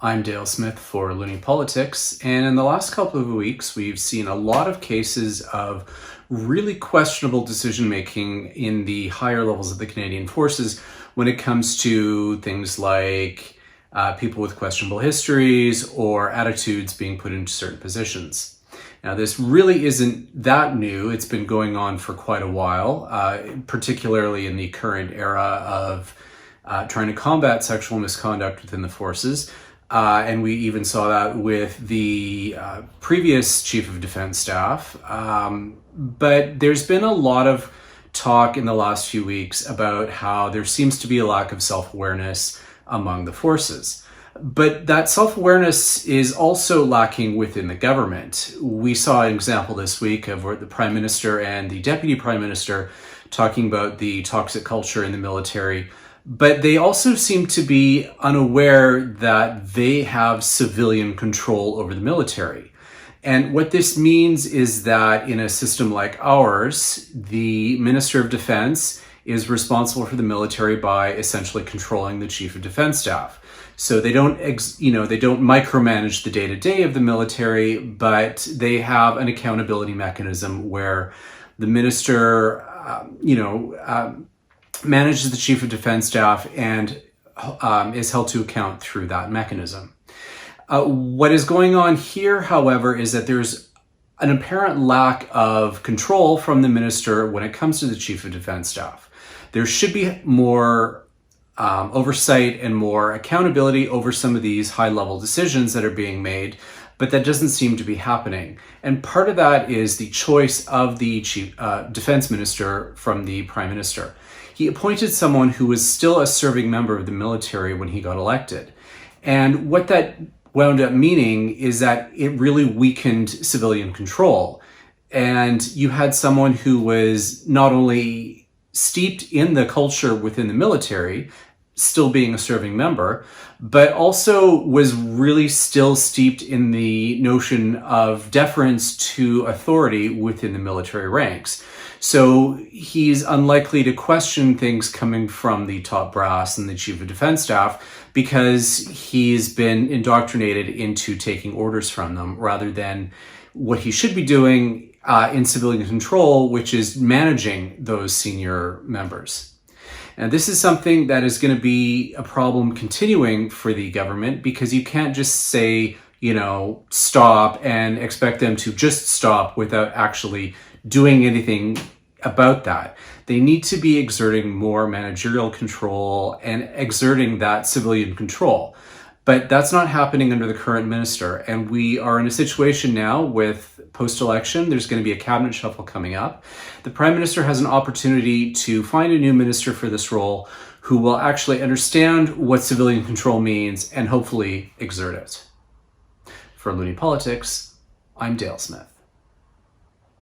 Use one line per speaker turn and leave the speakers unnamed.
I'm Dale Smith for Loonie Politics, and in the last couple of weeks, we've seen a lot of cases of really questionable decision making in the higher levels of the Canadian Forces when it comes to things like people with questionable histories or attitudes being put into certain positions. Now, this really isn't that new. It's been going on for quite a while, particularly in the current era of trying to combat sexual misconduct within the forces. And we even saw that with the previous Chief of Defense Staff. But there's been a lot of talk in the last few weeks about how there seems to be a lack of self-awareness among the forces. But that self-awareness is also lacking within the government. We saw an example this week of where the Prime Minister and the Deputy Prime Minister talking about the toxic culture in the military. But they also seem to be unaware that they have civilian control over the military. And what this means is that in a system like ours, the Minister of Defense is responsible for the military by essentially controlling the Chief of Defense Staff. So they don't, they don't micromanage the day-to-day of the military, but they have an accountability mechanism where the minister, manages the Chief of Defense Staff and is held to account through that mechanism. What is going on here, however, is that there's an apparent lack of control from the minister when it comes to the Chief of Defense Staff. There should be more oversight and more accountability over some of these high-level decisions that are being made, but that doesn't seem to be happening. And part of that is the choice of the Chief Defense Minister from the Prime Minister. He appointed someone who was still a serving member of the military when he got elected. And what that wound up meaning is that it really weakened civilian control. And you had someone who was not only steeped in the culture within the military, still being a serving member, but also was really still steeped in the notion of deference to authority within the military ranks. So he's unlikely to question things coming from the top brass and the Chief of Defense Staff because he's been indoctrinated into taking orders from them rather than what he should be doing in civilian control, which is managing those senior members. And this is something that is going to be a problem continuing for the government because you can't just say, stop and expect them to just stop without actually doing anything about that. They need to be exerting more managerial control and exerting that civilian control. But that's not happening under the current minister. And we are in a situation now with post-election, there's going to be a cabinet shuffle coming up. The Prime Minister has an opportunity to find a new minister for this role who will actually understand what civilian control means and hopefully exert it. For Loonie Politics, I'm Dale Smith.